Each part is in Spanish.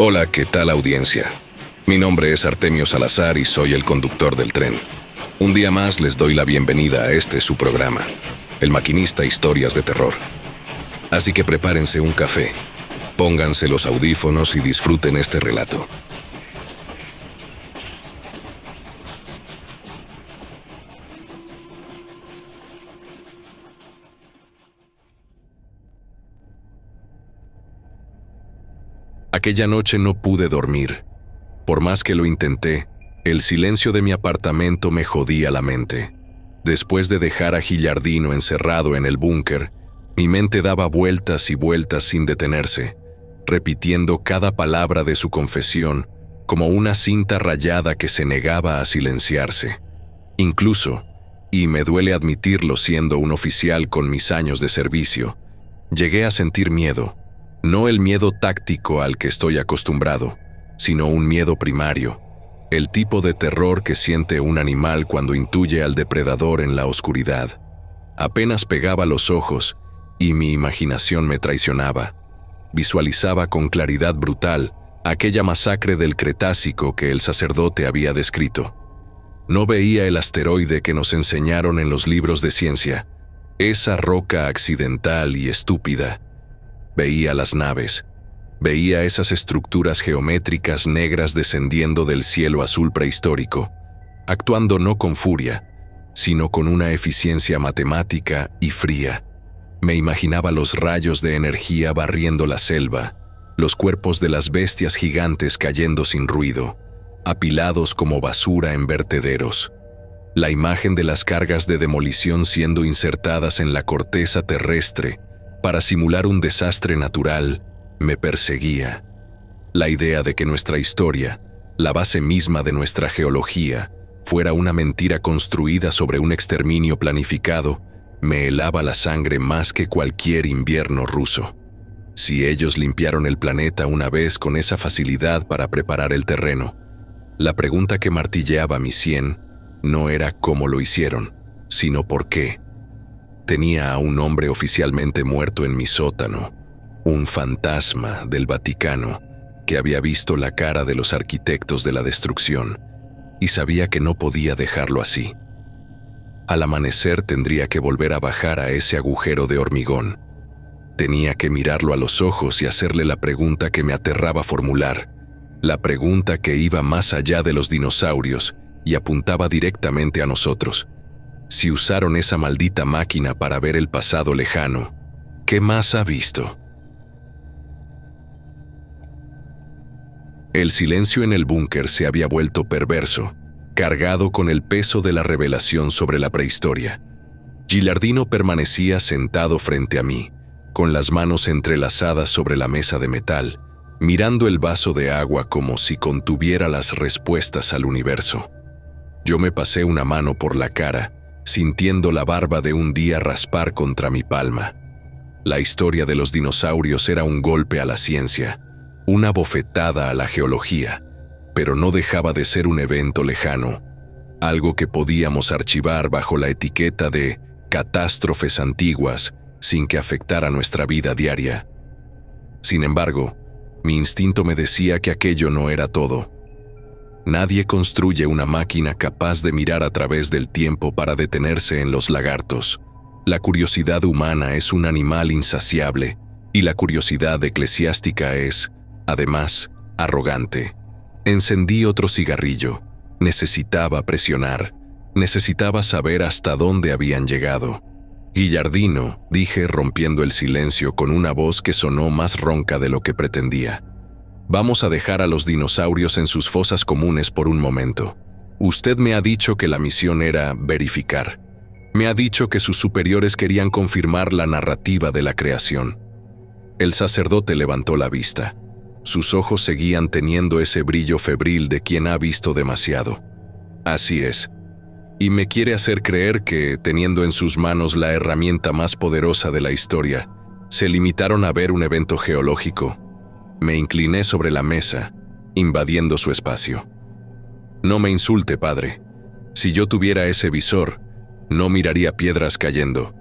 Hola, ¿qué tal audiencia? Mi nombre es Artemio Salazar y soy el conductor del tren. Un día más les doy la bienvenida a este su programa, El Maquinista Historias de Terror. Así que prepárense un café, pónganse los audífonos y disfruten este relato. Aquella noche no pude dormir. Por más que lo intenté, el silencio de mi apartamento me jodía la mente. Después de dejar a Gillardino encerrado en el búnker, mi mente daba vueltas y vueltas sin detenerse, repitiendo cada palabra de su confesión como una cinta rayada que se negaba a silenciarse. Incluso, y me duele admitirlo siendo un oficial con mis años de servicio, llegué a sentir miedo. No el miedo táctico al que estoy acostumbrado, sino un miedo primario, el tipo de terror que siente un animal cuando intuye al depredador en la oscuridad. Apenas pegaba los ojos y mi imaginación me traicionaba. Visualizaba con claridad brutal aquella masacre del Cretácico que el sacerdote había descrito. No veía el asteroide que nos enseñaron en los libros de ciencia, esa roca accidental y estúpida. Veía las naves, veía esas estructuras geométricas negras descendiendo del cielo azul prehistórico, actuando no con furia, sino con una eficiencia matemática y fría. Me imaginaba los rayos de energía barriendo la selva, los cuerpos de las bestias gigantes cayendo sin ruido, apilados como basura en vertederos. La imagen de las cargas de demolición siendo insertadas en la corteza terrestre para simular un desastre natural me perseguía. La idea de que nuestra historia, la base misma de nuestra geología, fuera una mentira construida sobre un exterminio planificado, me helaba la sangre más que cualquier invierno ruso. Si ellos limpiaron el planeta una vez con esa facilidad para preparar el terreno, la pregunta que martilleaba mi sien no era cómo lo hicieron, sino por qué. Tenía a un hombre oficialmente muerto en mi sótano, un fantasma del Vaticano que había visto la cara de los arquitectos de la destrucción y sabía que no podía dejarlo así. Al amanecer tendría que volver a bajar a ese agujero de hormigón. Tenía que mirarlo a los ojos y hacerle la pregunta que me aterraba formular, la pregunta que iba más allá de los dinosaurios y apuntaba directamente a nosotros. Si usaron esa maldita máquina para ver el pasado lejano, ¿qué más ha visto? El silencio en el búnker se había vuelto perverso, cargado con el peso de la revelación sobre la prehistoria. Gillardino permanecía sentado frente a mí, con las manos entrelazadas sobre la mesa de metal, mirando el vaso de agua como si contuviera las respuestas al universo. Yo me pasé una mano por la cara, sintiendo la barba de un día raspar contra mi palma. La historia de los dinosaurios era un golpe a la ciencia, una bofetada a la geología, pero no dejaba de ser un evento lejano, algo que podíamos archivar bajo la etiqueta de catástrofes antiguas sin que afectara nuestra vida diaria. Sin embargo, mi instinto me decía que aquello no era todo. Nadie construye una máquina capaz de mirar a través del tiempo para detenerse en los lagartos. La curiosidad humana es un animal insaciable, y la curiosidad eclesiástica es, además, arrogante. Encendí otro cigarrillo. Necesitaba presionar. Necesitaba saber hasta dónde habían llegado. Gillardino, dije rompiendo el silencio con una voz que sonó más ronca de lo que pretendía. Vamos a dejar a los dinosaurios en sus fosas comunes por un momento. Usted me ha dicho que la misión era verificar. Me ha dicho que sus superiores querían confirmar la narrativa de la creación. El sacerdote levantó la vista. Sus ojos seguían teniendo ese brillo febril de quien ha visto demasiado. Así es. Y me quiere hacer creer que, teniendo en sus manos la herramienta más poderosa de la historia, se limitaron a ver un evento geológico. Me incliné sobre la mesa, invadiendo su espacio. No me insulte, padre. Si yo tuviera ese visor, no miraría piedras cayendo.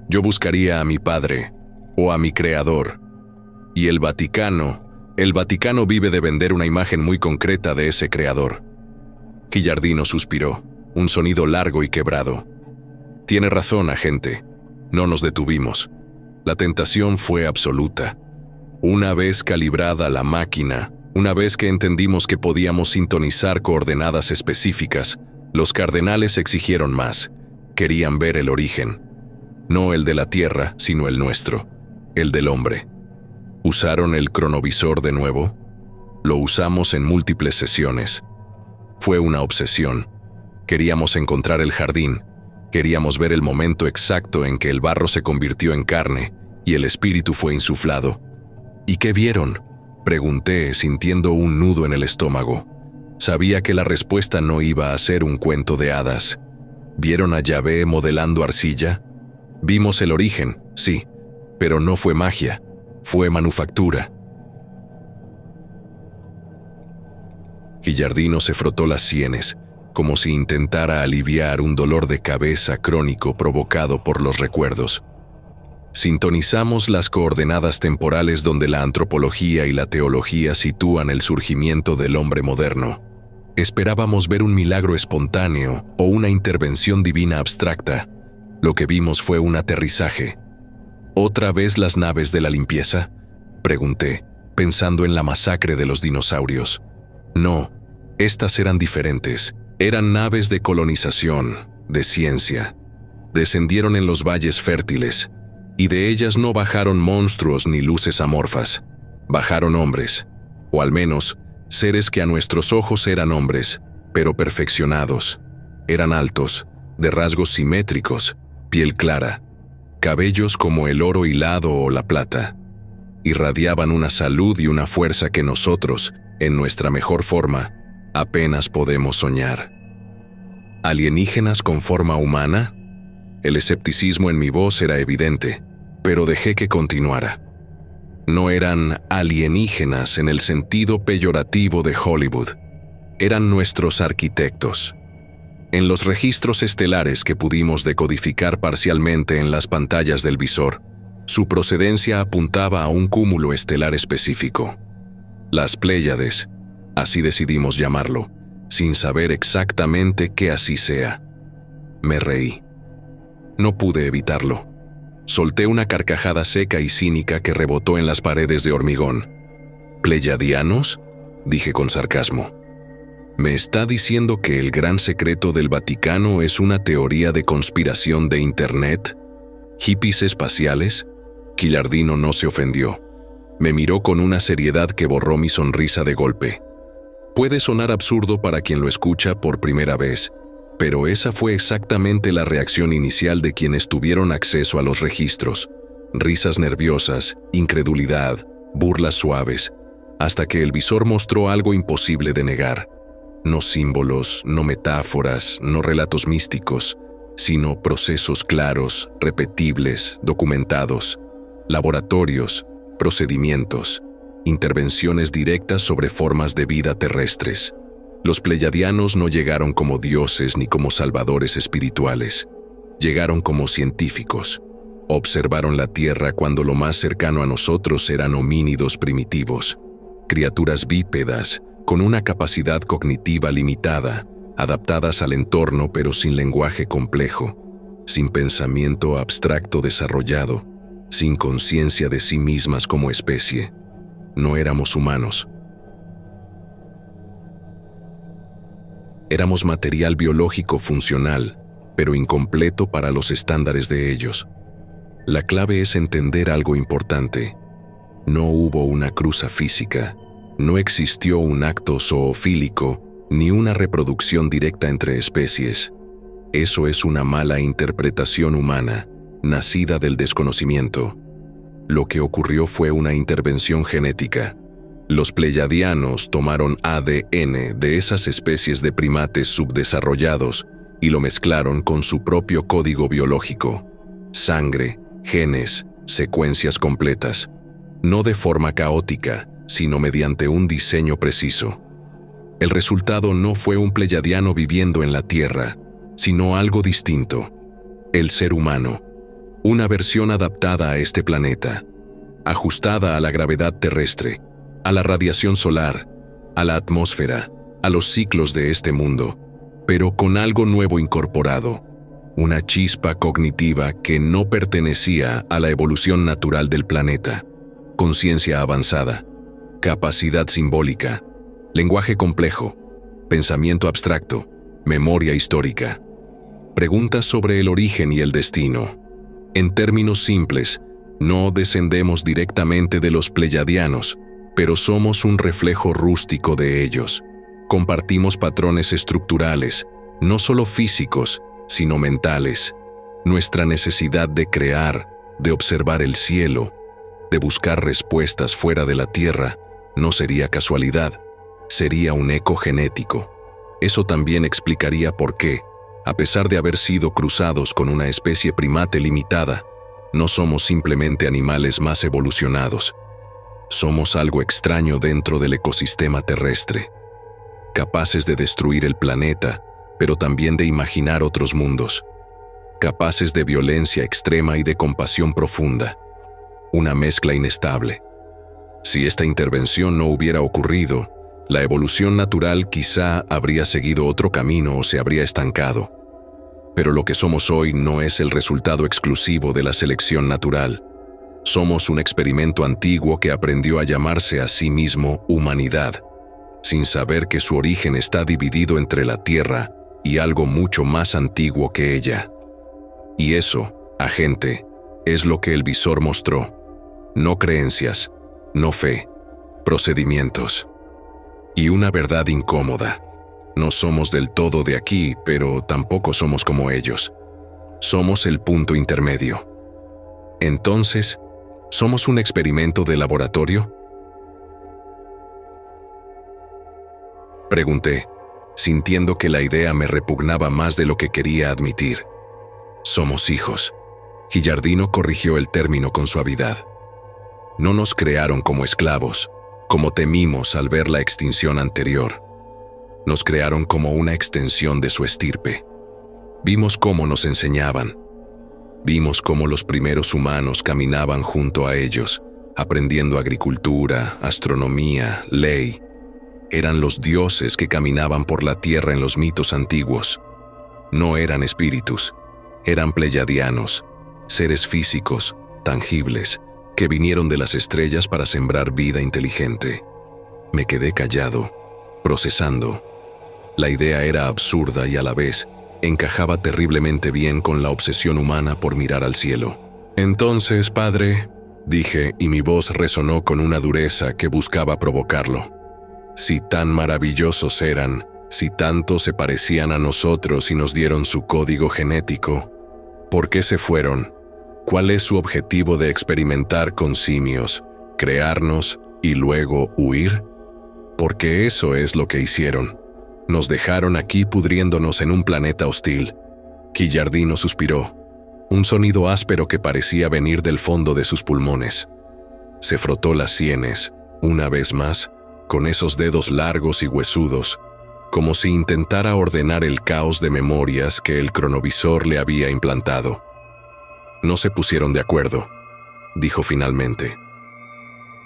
Yo buscaría a mi padre, o a mi creador. Y el Vaticano El Vaticano vive de vender una imagen muy concreta de ese creador. Gilardino suspiró, un sonido largo y quebrado. Tiene razón, agente. No nos detuvimos. La tentación fue absoluta. Una vez calibrada la máquina, una vez que entendimos que podíamos sintonizar coordenadas específicas, los cardenales exigieron más. Querían ver el origen. No el de la Tierra, sino el nuestro, el del hombre. ¿Usaron el cronovisor de nuevo? Lo usamos en múltiples sesiones. Fue una obsesión. Queríamos encontrar el jardín. Queríamos ver el momento exacto en que el barro se convirtió en carne y el espíritu fue insuflado. ¿Y qué vieron?, pregunté, sintiendo un nudo en el estómago. Sabía que la respuesta no iba a ser un cuento de hadas. ¿Vieron a Yahvé modelando arcilla? Vimos el origen, sí, pero no fue magia, fue manufactura. Gilardino se frotó las sienes, como si intentara aliviar un dolor de cabeza crónico provocado por los recuerdos. Sintonizamos las coordenadas temporales donde la antropología y la teología sitúan el surgimiento del hombre moderno. Esperábamos ver un milagro espontáneo o una intervención divina abstracta. Lo que vimos fue un aterrizaje. ¿Otra vez las naves de la limpieza?, pregunté, pensando en la masacre de los dinosaurios. No, estas eran diferentes. Eran naves de colonización, de ciencia. Descendieron en los valles fértiles, y de ellas no bajaron monstruos ni luces amorfas. Bajaron hombres, o al menos, seres que a nuestros ojos eran hombres, pero perfeccionados. Eran altos, de rasgos simétricos, piel clara, cabellos como el oro hilado o la plata. Irradiaban una salud y una fuerza que nosotros, en nuestra mejor forma, apenas podemos soñar. ¿Alienígenas con forma humana? El escepticismo en mi voz era evidente, pero dejé que continuara. No eran alienígenas en el sentido peyorativo de Hollywood. Eran nuestros arquitectos. En los registros estelares que pudimos decodificar parcialmente en las pantallas del visor, su procedencia apuntaba a un cúmulo estelar específico. Las Pléyades, así decidimos llamarlo, sin saber exactamente que así sea. Me reí. No pude evitarlo. Solté una carcajada seca y cínica que rebotó en las paredes de hormigón. ¿Pleyadianos?, dije con sarcasmo. ¿Me está diciendo que el gran secreto del Vaticano es una teoría de conspiración de Internet? ¿Hippies espaciales? Gilardino no se ofendió. Me miró con una seriedad que borró mi sonrisa de golpe. Puede sonar absurdo para quien lo escucha por primera vez, pero esa fue exactamente la reacción inicial de quienes tuvieron acceso a los registros. Risas nerviosas, incredulidad, burlas suaves, hasta que el visor mostró algo imposible de negar. No símbolos, no metáforas, no relatos místicos, sino procesos claros, repetibles, documentados, laboratorios, procedimientos, intervenciones directas sobre formas de vida terrestres. Los pleyadianos no llegaron como dioses ni como salvadores espirituales. Llegaron como científicos. Observaron la Tierra cuando lo más cercano a nosotros eran homínidos primitivos, criaturas bípedas, con una capacidad cognitiva limitada, adaptadas al entorno pero sin lenguaje complejo, sin pensamiento abstracto desarrollado, sin conciencia de sí mismas como especie. No éramos humanos. Éramos material biológico funcional, pero incompleto para los estándares de ellos. La clave es entender algo importante. No hubo una cruza física, no existió un acto zoofílico, ni una reproducción directa entre especies. Eso es una mala interpretación humana, nacida del desconocimiento. Lo que ocurrió fue una intervención genética. Los pleyadianos tomaron ADN de esas especies de primates subdesarrollados y lo mezclaron con su propio código biológico. Sangre, genes, secuencias completas. No de forma caótica, sino mediante un diseño preciso. El resultado no fue un pleyadiano viviendo en la Tierra, sino algo distinto. El ser humano. Una versión adaptada a este planeta, ajustada a la gravedad terrestre, a la radiación solar, a la atmósfera, a los ciclos de este mundo, pero con algo nuevo incorporado, una chispa cognitiva que no pertenecía a la evolución natural del planeta, conciencia avanzada, capacidad simbólica, lenguaje complejo, pensamiento abstracto, memoria histórica. Preguntas sobre el origen y el destino. En términos simples, no descendemos directamente de los pleyadianos, pero somos un reflejo rústico de ellos. Compartimos patrones estructurales, no solo físicos, sino mentales. Nuestra necesidad de crear, de observar el cielo, de buscar respuestas fuera de la Tierra, no sería casualidad, sería un eco genético. Eso también explicaría por qué, a pesar de haber sido cruzados con una especie primate limitada, no somos simplemente animales más evolucionados. Somos algo extraño dentro del ecosistema terrestre, capaces de destruir el planeta, pero también de imaginar otros mundos, capaces de violencia extrema y de compasión profunda, una mezcla inestable. Si esta intervención no hubiera ocurrido, la evolución natural quizá habría seguido otro camino o se habría estancado. Pero lo que somos hoy no es el resultado exclusivo de la selección natural. Somos un experimento antiguo que aprendió a llamarse a sí mismo humanidad, sin saber que su origen está dividido entre la Tierra y algo mucho más antiguo que ella. Y eso, agente, es lo que el visor mostró. No creencias, no fe, procedimientos. Y una verdad incómoda. No somos del todo de aquí, pero tampoco somos como ellos. Somos el punto intermedio. Entonces, ¿somos un experimento de laboratorio? Pregunté, sintiendo que la idea me repugnaba más de lo que quería admitir. Somos hijos. Guillardino corrigió el término con suavidad. No nos crearon como esclavos, como temimos al ver la extinción anterior. Nos crearon como una extensión de su estirpe. Vimos cómo nos enseñaban. Vimos cómo los primeros humanos caminaban junto a ellos, aprendiendo agricultura, astronomía, ley. Eran los dioses que caminaban por la tierra en los mitos antiguos. No eran espíritus, eran pleyadianos, seres físicos, tangibles, que vinieron de las estrellas para sembrar vida inteligente. Me quedé callado, procesando. La idea era absurda y a la vez encajaba terriblemente bien con la obsesión humana por mirar al cielo. Entonces, padre, dije, y mi voz resonó con una dureza que buscaba provocarlo. Si tan maravillosos eran, si tanto se parecían a nosotros y nos dieron su código genético, ¿por qué se fueron? ¿Cuál es su objetivo de experimentar con simios, crearnos y luego huir? Porque eso es lo que hicieron. Nos dejaron aquí pudriéndonos en un planeta hostil. Guillardino suspiró, un sonido áspero que parecía venir del fondo de sus pulmones. Se frotó las sienes, una vez más, con esos dedos largos y huesudos, como si intentara ordenar el caos de memorias que el cronovisor le había implantado. No se pusieron de acuerdo, dijo finalmente.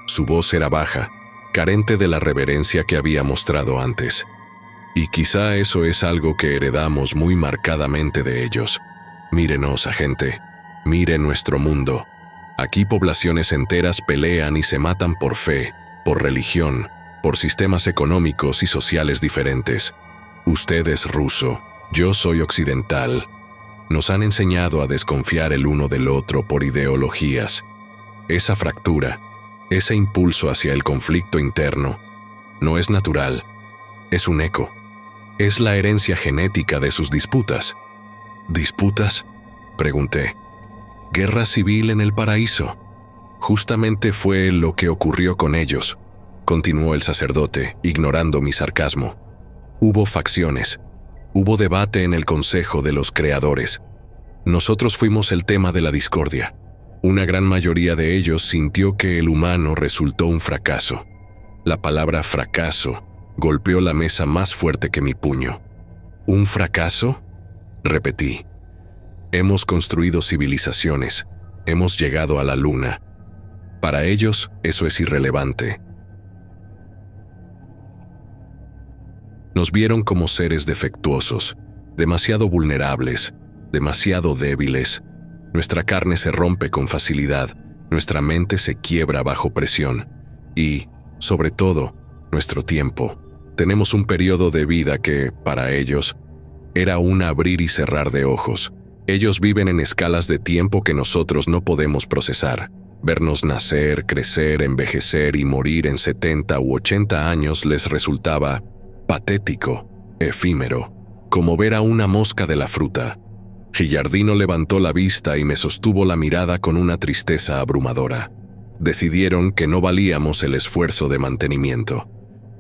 Su voz era baja, carente de la reverencia que había mostrado antes. Y quizá eso es algo que heredamos muy marcadamente de ellos. Mírenos, agente, mire nuestro mundo. Aquí poblaciones enteras pelean y se matan por fe, por religión, por sistemas económicos y sociales diferentes. Usted es ruso, yo soy occidental. Nos han enseñado a desconfiar el uno del otro por ideologías. Esa fractura, ese impulso hacia el conflicto interno, no es natural, es un eco. Es la herencia genética de sus disputas. ¿Disputas?, pregunté. Guerra civil en el paraíso. Justamente fue lo que ocurrió con ellos, continuó el sacerdote, ignorando mi sarcasmo. Hubo facciones. Hubo debate en el Consejo de los Creadores. Nosotros fuimos el tema de la discordia. Una gran mayoría de ellos sintió que el humano resultó un fracaso. La palabra fracaso golpeó la mesa más fuerte que mi puño. ¿Un fracaso?, repetí. Hemos construido civilizaciones, hemos llegado a la luna. Para ellos, eso es irrelevante. Nos vieron como seres defectuosos, demasiado vulnerables, demasiado débiles. Nuestra carne se rompe con facilidad, nuestra mente se quiebra bajo presión y, sobre todo, nuestro tiempo. Tenemos un periodo de vida que, para ellos, era un abrir y cerrar de ojos. Ellos viven en escalas de tiempo que nosotros no podemos procesar. Vernos nacer, crecer, envejecer y morir en 70 u 80 años les resultaba patético, efímero, como ver a una mosca de la fruta. Gillardino levantó la vista y me sostuvo la mirada con una tristeza abrumadora. Decidieron que no valíamos el esfuerzo de mantenimiento.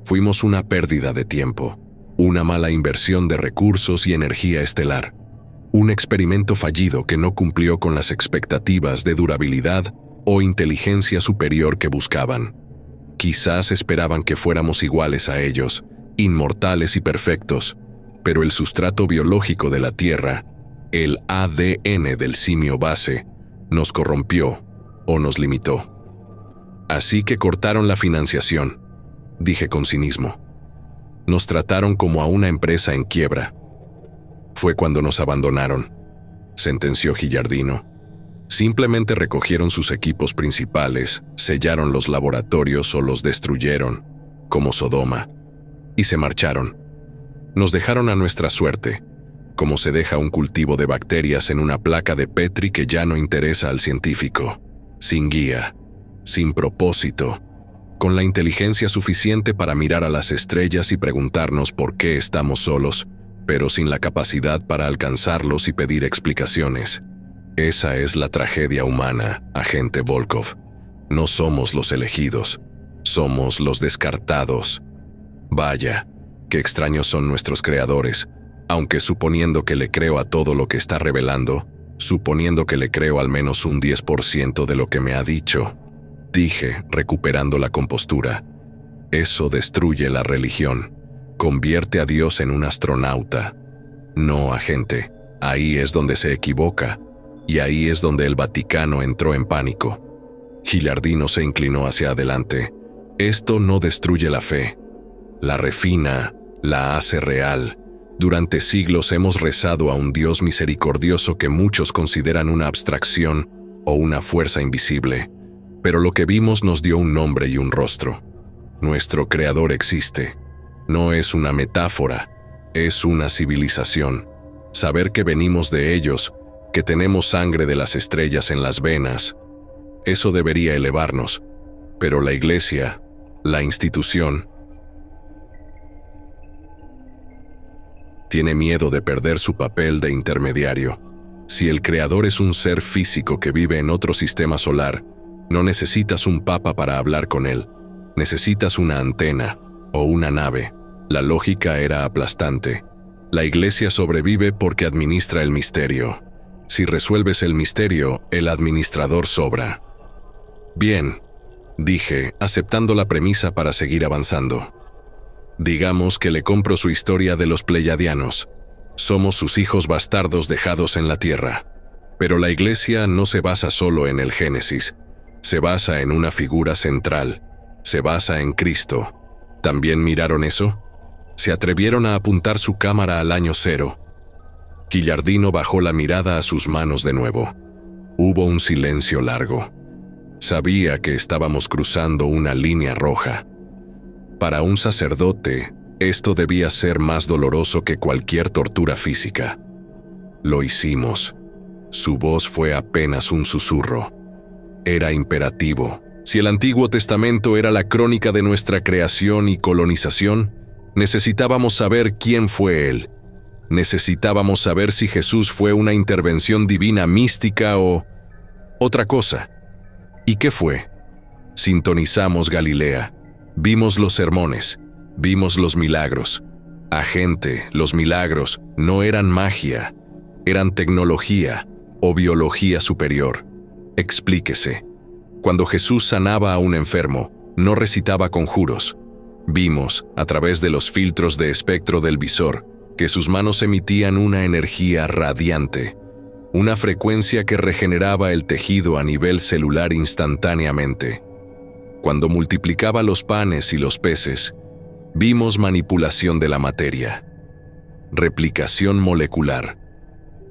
Fuimos una pérdida de tiempo, una mala inversión de recursos y energía estelar, un experimento fallido que no cumplió con las expectativas de durabilidad o inteligencia superior que buscaban. Quizás esperaban que fuéramos iguales a ellos, inmortales y perfectos, pero el sustrato biológico de la Tierra, el ADN del simio base, nos corrompió o nos limitó. Así que cortaron la financiación, dije con cinismo. Nos trataron como a una empresa en quiebra. Fue cuando nos abandonaron, sentenció Gillardino. Simplemente recogieron sus equipos principales, sellaron los laboratorios o los destruyeron, como Sodoma, y se marcharon. Nos dejaron a nuestra suerte, como se deja un cultivo de bacterias en una placa de Petri que ya no interesa al científico, sin guía, sin propósito, con la inteligencia suficiente para mirar a las estrellas y preguntarnos por qué estamos solos, pero sin la capacidad para alcanzarlos y pedir explicaciones. Esa es la tragedia humana, agente Volkov. No somos los elegidos, somos los descartados. Vaya, qué extraños son nuestros creadores, aunque suponiendo que le creo a todo lo que está revelando, suponiendo que le creo al menos un 10% de lo que me ha dicho, dije, recuperando la compostura. Eso destruye la religión, convierte a Dios en un astronauta. No, agente, ahí es donde se equivoca, y ahí es donde el Vaticano entró en pánico. Gillardino se inclinó hacia adelante. Esto no destruye la fe, la refina, la hace real. Durante siglos hemos rezado a un Dios misericordioso que muchos consideran una abstracción o una fuerza invisible, pero lo que vimos nos dio un nombre y un rostro. Nuestro Creador existe. No es una metáfora, es una civilización. Saber que venimos de ellos, que tenemos sangre de las estrellas en las venas, eso debería elevarnos, pero la Iglesia, la institución, tiene miedo de perder su papel de intermediario. Si el Creador es un ser físico que vive en otro sistema solar, no necesitas un papa para hablar con él. Necesitas una antena o una nave. La lógica era aplastante. La Iglesia sobrevive porque administra el misterio. Si resuelves el misterio, el administrador sobra. Bien, dije, aceptando la premisa para seguir avanzando. Digamos que le compro su historia de los Pleiadianos. Somos sus hijos bastardos dejados en la tierra. Pero la Iglesia no se basa solo en el Génesis. Se basa en una figura central. Se basa en Cristo. ¿También miraron eso? Se atrevieron a apuntar su cámara al año 0. Gillardino bajó la mirada a sus manos de nuevo. Hubo un silencio largo. Sabía que estábamos cruzando una línea roja. Para un sacerdote, esto debía ser más doloroso que cualquier tortura física. Lo hicimos. Su voz fue apenas un susurro. Era imperativo. Si el Antiguo Testamento era la crónica de nuestra creación y colonización, necesitábamos saber quién fue Él. Necesitábamos saber si Jesús fue una intervención divina mística o otra cosa. ¿Y qué fue? Sintonizamos Galilea. Vimos los sermones, vimos los milagros. Agente, los milagros no eran magia, eran tecnología o biología superior. Explíquese. Cuando Jesús sanaba a un enfermo, no recitaba conjuros. Vimos, a través de los filtros de espectro del visor, que sus manos emitían una energía radiante, una frecuencia que regeneraba el tejido a nivel celular instantáneamente. Cuando multiplicaba los panes y los peces, Vimos manipulación de la materia, replicación molecular,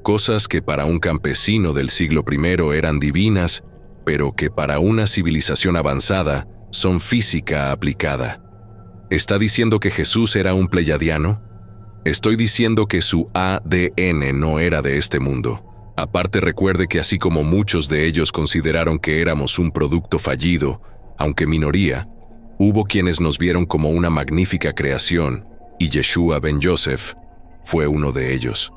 cosas que para un campesino del siglo I eran divinas, pero que para una civilización avanzada son física aplicada. ¿Está diciendo que Jesús era un pleyadiano? Estoy diciendo que su ADN no era de este mundo. Aparte, recuerde que así como muchos de ellos consideraron que éramos un producto fallido, aunque minoría, hubo quienes nos vieron como una magnífica creación, y Yeshua ben Yosef fue uno de ellos.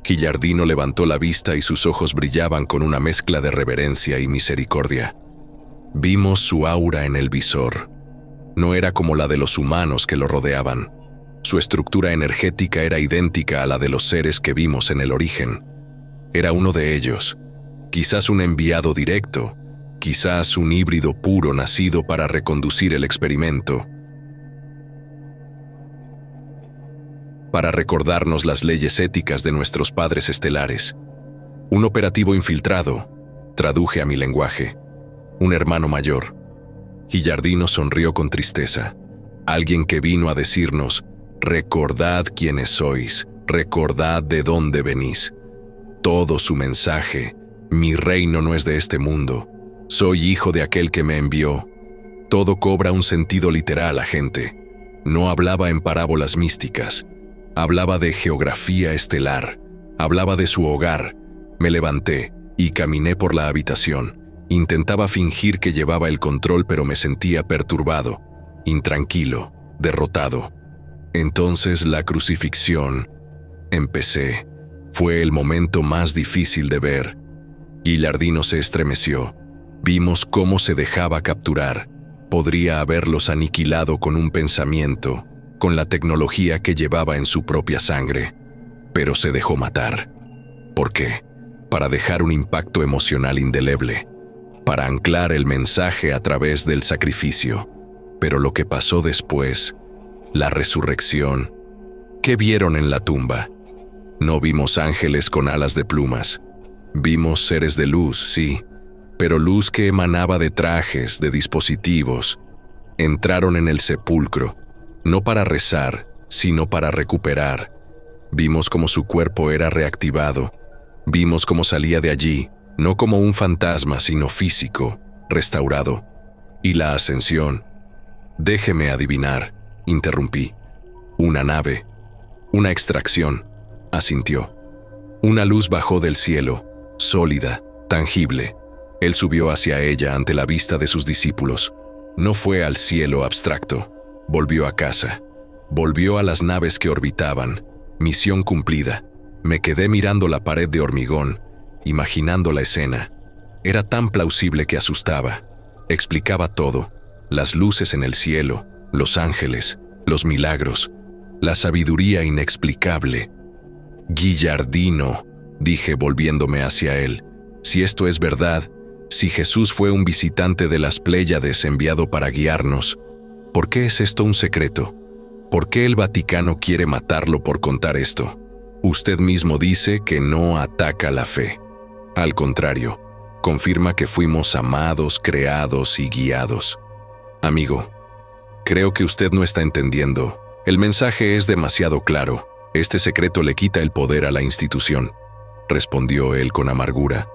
Guillardino levantó la vista y sus ojos brillaban con una mezcla de reverencia y misericordia. Vimos su aura en el visor. No era como la de los humanos que lo rodeaban. Su estructura energética era idéntica a la de los seres que vimos en el origen. Era uno de ellos, quizás un enviado directo, quizás un híbrido puro nacido para reconducir el experimento, para recordarnos las leyes éticas de nuestros padres estelares. Un operativo infiltrado, traduje a mi lenguaje. Un hermano mayor. Guillardino sonrió con tristeza. Alguien que vino a decirnos: recordad quiénes sois, recordad de dónde venís. Todo su mensaje: mi reino no es de este mundo, soy hijo de aquel que me envió. Todo cobra un sentido literal, agente. No hablaba en parábolas místicas. Hablaba de geografía estelar. Hablaba de su hogar. Me levanté y caminé por la habitación. Intentaba fingir que llevaba el control, pero me sentía perturbado, intranquilo, derrotado. Entonces la crucifixión. Empecé. Fue el momento más difícil de ver. Guillardino se estremeció. Vimos cómo se dejaba capturar. Podría haberlos aniquilado con un pensamiento, con la tecnología que llevaba en su propia sangre. Pero se dejó matar. ¿Por qué? Para dejar un impacto emocional indeleble. Para anclar el mensaje a través del sacrificio. Pero lo que pasó después, la resurrección. ¿Qué vieron en la tumba? No vimos ángeles con alas de plumas. Vimos seres de luz, sí, pero luz que emanaba de trajes, de dispositivos. Entraron en el sepulcro, no para rezar, sino para recuperar. Vimos cómo su cuerpo era reactivado. Vimos cómo salía de allí, no como un fantasma, sino físico, restaurado. Y la ascensión. Déjeme adivinar, interrumpí. Una nave, una extracción, asintió. Una luz bajó del cielo, sólida, tangible. Él subió hacia ella ante la vista de sus discípulos. No fue al cielo abstracto. Volvió a casa. Volvió a las naves que orbitaban. Misión cumplida. Me quedé mirando la pared de hormigón, imaginando la escena. Era tan plausible que asustaba. Explicaba todo. Las luces en el cielo, los ángeles, los milagros, la sabiduría inexplicable. Guillardino, dije volviéndome hacia él, si esto es verdad, si Jesús fue un visitante de las Pléyades enviado para guiarnos, ¿por qué es esto un secreto? ¿Por qué el Vaticano quiere matarlo por contar esto? Usted mismo dice que no ataca la fe. Al contrario, confirma que fuimos amados, creados y guiados. Amigo, creo que usted no está entendiendo. El mensaje es demasiado claro. Este secreto le quita el poder a la institución, respondió él con amargura.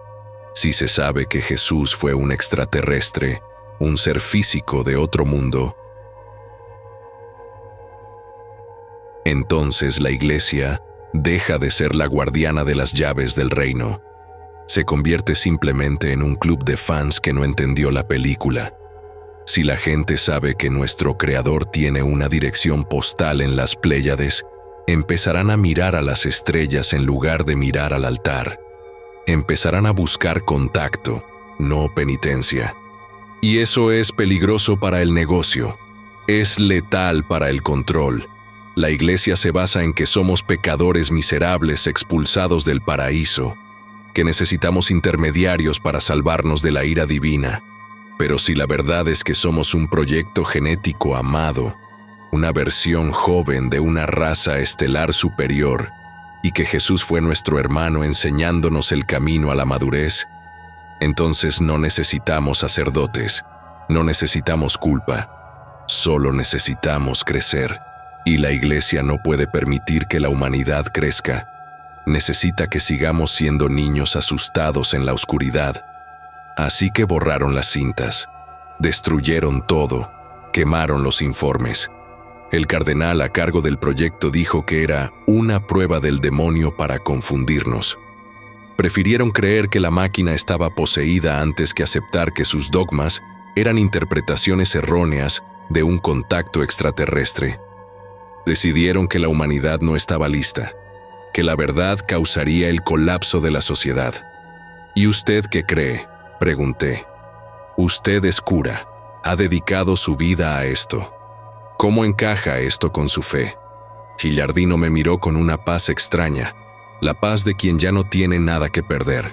Si se sabe que Jesús fue un extraterrestre, un ser físico de otro mundo, entonces la Iglesia deja de ser la guardiana de las llaves del reino. Se convierte simplemente en un club de fans que no entendió la película. Si la gente sabe que nuestro Creador tiene una dirección postal en las Pléyades, empezarán a mirar a las estrellas en lugar de mirar al altar. Empezarán a buscar contacto, no penitencia. Y eso es peligroso para el negocio. Es letal para el control. La Iglesia se basa en que somos pecadores miserables expulsados del paraíso, que necesitamos intermediarios para salvarnos de la ira divina. Pero si la verdad es que somos un proyecto genético amado, una versión joven de una raza estelar superior, y que Jesús fue nuestro hermano enseñándonos el camino a la madurez, entonces no necesitamos sacerdotes, no necesitamos culpa. Solo necesitamos crecer, y la Iglesia no puede permitir que la humanidad crezca. Necesita que sigamos siendo niños asustados en la oscuridad. Así que borraron las cintas, destruyeron todo, quemaron los informes. El cardenal a cargo del proyecto dijo que era una prueba del demonio para confundirnos. Prefirieron creer que la máquina estaba poseída antes que aceptar que sus dogmas eran interpretaciones erróneas de un contacto extraterrestre. Decidieron que la humanidad no estaba lista, que la verdad causaría el colapso de la sociedad. ¿Y usted qué cree?, pregunté. Usted es cura, ha dedicado su vida a esto. ¿Cómo encaja esto con su fe? Gilardino me miró con una paz extraña, la paz de quien ya no tiene nada que perder.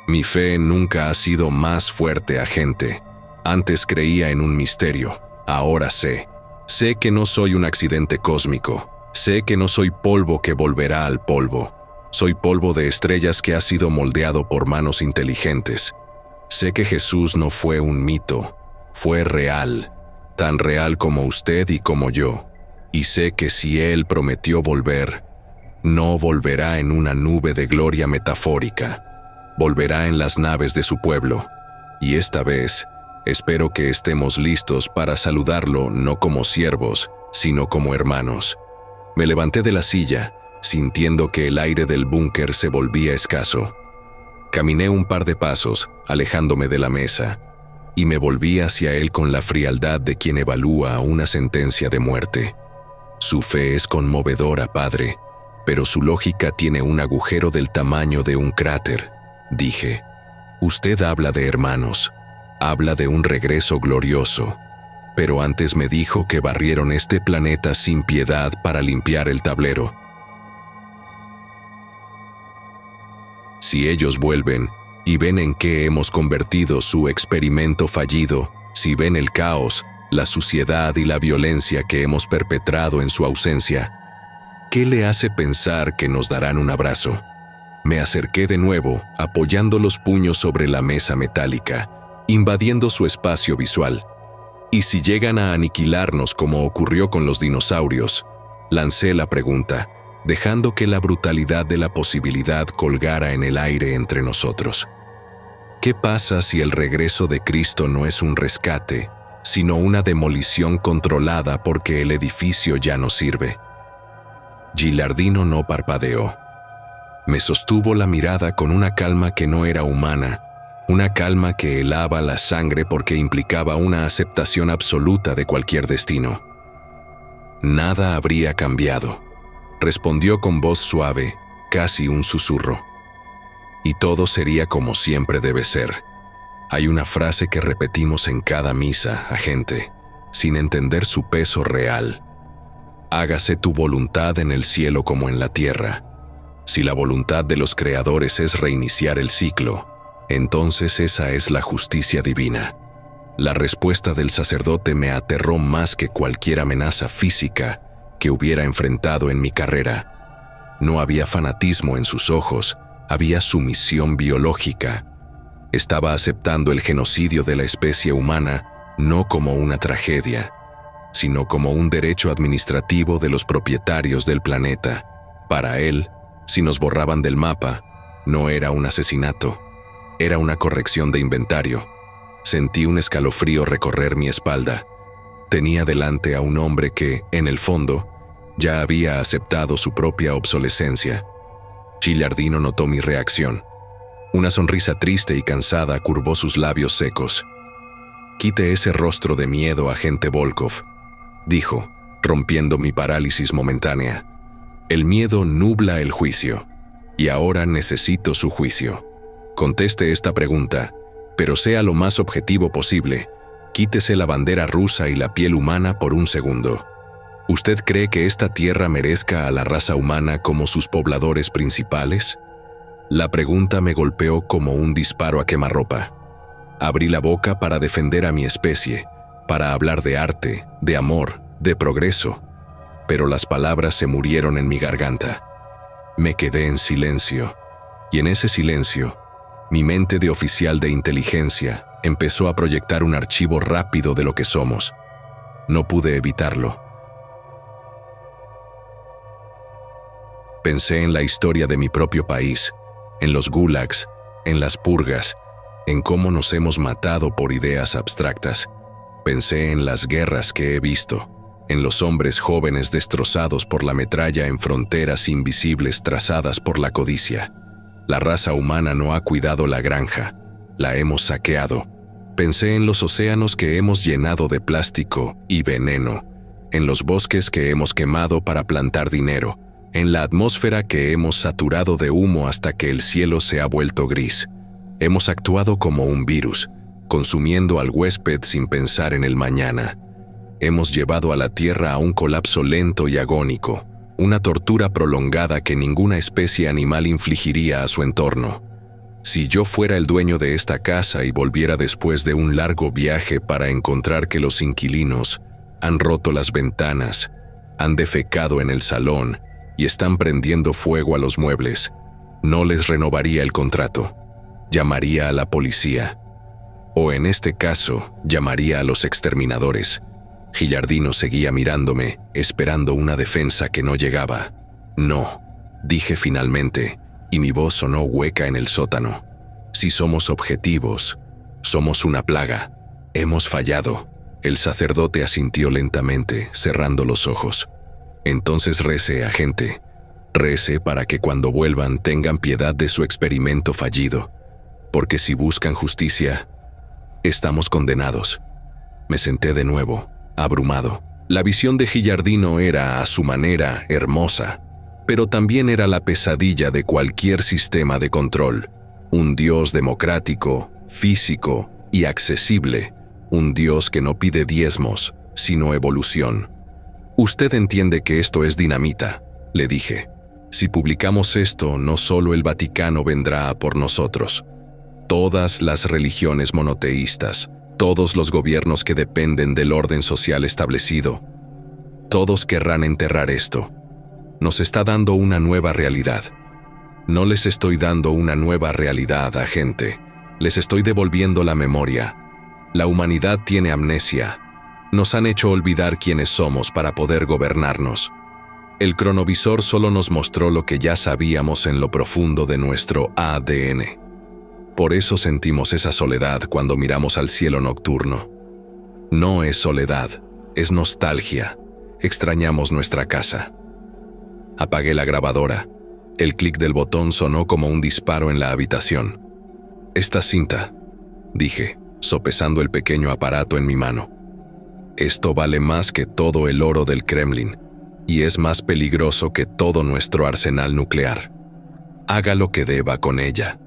Mi fe nunca ha sido más fuerte, agente. Antes creía en un misterio, ahora sé. Sé que no soy un accidente cósmico. Sé que no soy polvo que volverá al polvo. Soy polvo de estrellas que ha sido moldeado por manos inteligentes. Sé que Jesús no fue un mito, fue real, tan real como usted y como yo. Y sé que si Él prometió volver, no volverá en una nube de gloria metafórica. Volverá en las naves de su pueblo. Y esta vez, espero que estemos listos para saludarlo no como siervos, sino como hermanos. Me levanté de la silla, sintiendo que el aire del búnker se volvía escaso. Caminé un par de pasos, alejándome de la mesa, y me volví hacia él con la frialdad de quien evalúa una sentencia de muerte. Su fe es conmovedora, padre, pero su lógica tiene un agujero del tamaño de un cráter, dije. Usted habla de hermanos, habla de un regreso glorioso, pero antes me dijo que barrieron este planeta sin piedad para limpiar el tablero. Si ellos vuelven y ven en qué hemos convertido su experimento fallido, si ven el caos, la suciedad y la violencia que hemos perpetrado en su ausencia, ¿qué le hace pensar que nos darán un abrazo? Me acerqué de nuevo, apoyando los puños sobre la mesa metálica, invadiendo su espacio visual. ¿Y si llegan a aniquilarnos como ocurrió con los dinosaurios? Lancé la pregunta, dejando que la brutalidad de la posibilidad colgara en el aire entre nosotros. ¿Qué pasa si el regreso de Cristo no es un rescate, sino una demolición controlada porque el edificio ya no sirve? Gilardino no parpadeó. Me sostuvo la mirada con una calma que no era humana, una calma que helaba la sangre porque implicaba una aceptación absoluta de cualquier destino. Nada habría cambiado, respondió con voz suave, casi un susurro. Y todo sería como siempre debe ser. Hay una frase que repetimos en cada misa, agente, sin entender su peso real. Hágase tu voluntad en el cielo como en la tierra. Si la voluntad de los creadores es reiniciar el ciclo, entonces esa es la justicia divina. La respuesta del sacerdote me aterró más que cualquier amenaza física que hubiera enfrentado en mi carrera. No había fanatismo en sus ojos, había sumisión biológica. Estaba aceptando el genocidio de la especie humana no como una tragedia, sino como un derecho administrativo de los propietarios del planeta. Para él, si nos borraban del mapa, no era un asesinato, era una corrección de inventario. Sentí un escalofrío recorrer mi espalda. Tenía delante a un hombre que, en el fondo, ya había aceptado su propia obsolescencia. Gilardino notó mi reacción. Una sonrisa triste y cansada curvó sus labios secos. «Quite ese rostro de miedo, agente Volkov», dijo, rompiendo mi parálisis momentánea. «El miedo nubla el juicio, y ahora necesito su juicio. Conteste esta pregunta, pero sea lo más objetivo posible. Quítese la bandera rusa y la piel humana por un segundo. ¿Usted cree que esta tierra merezca a la raza humana como sus pobladores principales?» La pregunta me golpeó como un disparo a quemarropa. Abrí la boca para defender a mi especie, para hablar de arte, de amor, de progreso, pero las palabras se murieron en mi garganta. Me quedé en silencio, y en ese silencio, mi mente de oficial de inteligencia empezó a proyectar un archivo rápido de lo que somos. No pude evitarlo. Pensé en la historia de mi propio país, en los gulags, en las purgas, en cómo nos hemos matado por ideas abstractas. Pensé en las guerras que he visto, en los hombres jóvenes destrozados por la metralla en fronteras invisibles trazadas por la codicia. La raza humana no ha cuidado la granja, la hemos saqueado. Pensé en los océanos que hemos llenado de plástico y veneno, en los bosques que hemos quemado para plantar dinero, en la atmósfera que hemos saturado de humo hasta que el cielo se ha vuelto gris. Hemos actuado como un virus, consumiendo al huésped sin pensar en el mañana. Hemos llevado a la Tierra a un colapso lento y agónico, una tortura prolongada que ninguna especie animal infligiría a su entorno. Si yo fuera el dueño de esta casa y volviera después de un largo viaje para encontrar que los inquilinos han roto las ventanas, han defecado en el salón y están prendiendo fuego a los muebles, no les renovaría el contrato. Llamaría a la policía. O en este caso, llamaría a los exterminadores. Gilardino seguía mirándome, esperando una defensa que no llegaba. No, dije finalmente, y mi voz sonó hueca en el sótano. Si somos objetivos, somos una plaga. Hemos fallado. El sacerdote asintió lentamente, cerrando los ojos. Entonces rece, agente. Rece para que cuando vuelvan tengan piedad de su experimento fallido. Porque si buscan justicia, estamos condenados. Me senté de nuevo, abrumado. La visión de Gilardino era, a su manera, hermosa, pero también era la pesadilla de cualquier sistema de control. Un Dios democrático, físico y accesible. Un Dios que no pide diezmos, sino evolución. Usted entiende que esto es dinamita, le dije. Si publicamos esto, no solo el Vaticano vendrá a por nosotros. Todas las religiones monoteístas, todos los gobiernos que dependen del orden social establecido, todos querrán enterrar esto. Nos está dando una nueva realidad. No les estoy dando una nueva realidad, agente. Les estoy devolviendo la memoria. La humanidad tiene amnesia. Nos han hecho olvidar quiénes somos para poder gobernarnos. El cronovisor solo nos mostró lo que ya sabíamos en lo profundo de nuestro ADN. Por eso sentimos esa soledad cuando miramos al cielo nocturno. No es soledad, es nostalgia. Extrañamos nuestra casa. Apagué la grabadora. El clic del botón sonó como un disparo en la habitación. Esta cinta, dije, sopesando el pequeño aparato en mi mano. Esto vale más que todo el oro del Kremlin, y es más peligroso que todo nuestro arsenal nuclear. Haga lo que deba con ella,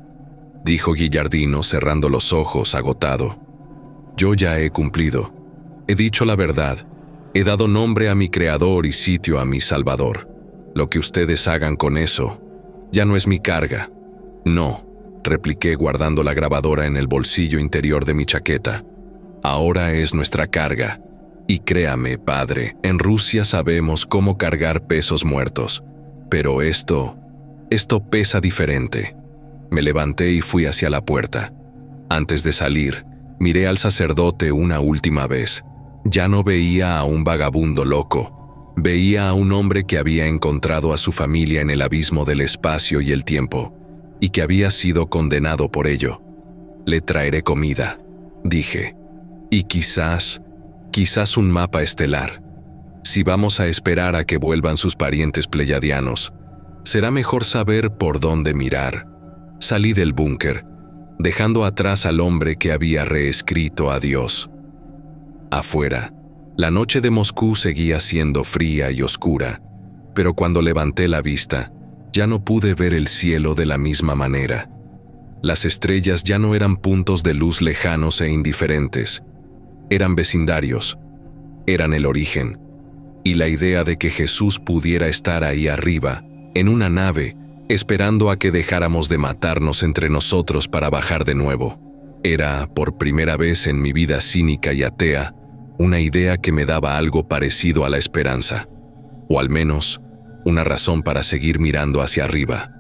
dijo Gilardino cerrando los ojos, agotado. Yo ya he cumplido. He dicho la verdad. He dado nombre a mi creador y sitio a mi salvador. Lo que ustedes hagan con eso ya no es mi carga. No, repliqué guardando la grabadora en el bolsillo interior de mi chaqueta. Ahora es nuestra carga. Y créame, padre, en Rusia sabemos cómo cargar pesos muertos. Pero esto pesa diferente. Me levanté y fui hacia la puerta. Antes de salir, miré al sacerdote una última vez. Ya no veía a un vagabundo loco. Veía a un hombre que había encontrado a su familia en el abismo del espacio y el tiempo, y que había sido condenado por ello. Le traeré comida, dije, y quizás un mapa estelar. Si vamos a esperar a que vuelvan sus parientes pleyadianos, será mejor saber por dónde mirar. Salí del búnker, dejando atrás al hombre que había reescrito a Dios. Afuera, la noche de Moscú seguía siendo fría y oscura, pero cuando levanté la vista, ya no pude ver el cielo de la misma manera. Las estrellas ya no eran puntos de luz lejanos e indiferentes. Eran vecindarios, eran el origen, y la idea de que Jesús pudiera estar ahí arriba, en una nave, esperando a que dejáramos de matarnos entre nosotros para bajar de nuevo, era, por primera vez en mi vida cínica y atea, una idea que me daba algo parecido a la esperanza, o al menos, una razón para seguir mirando hacia arriba.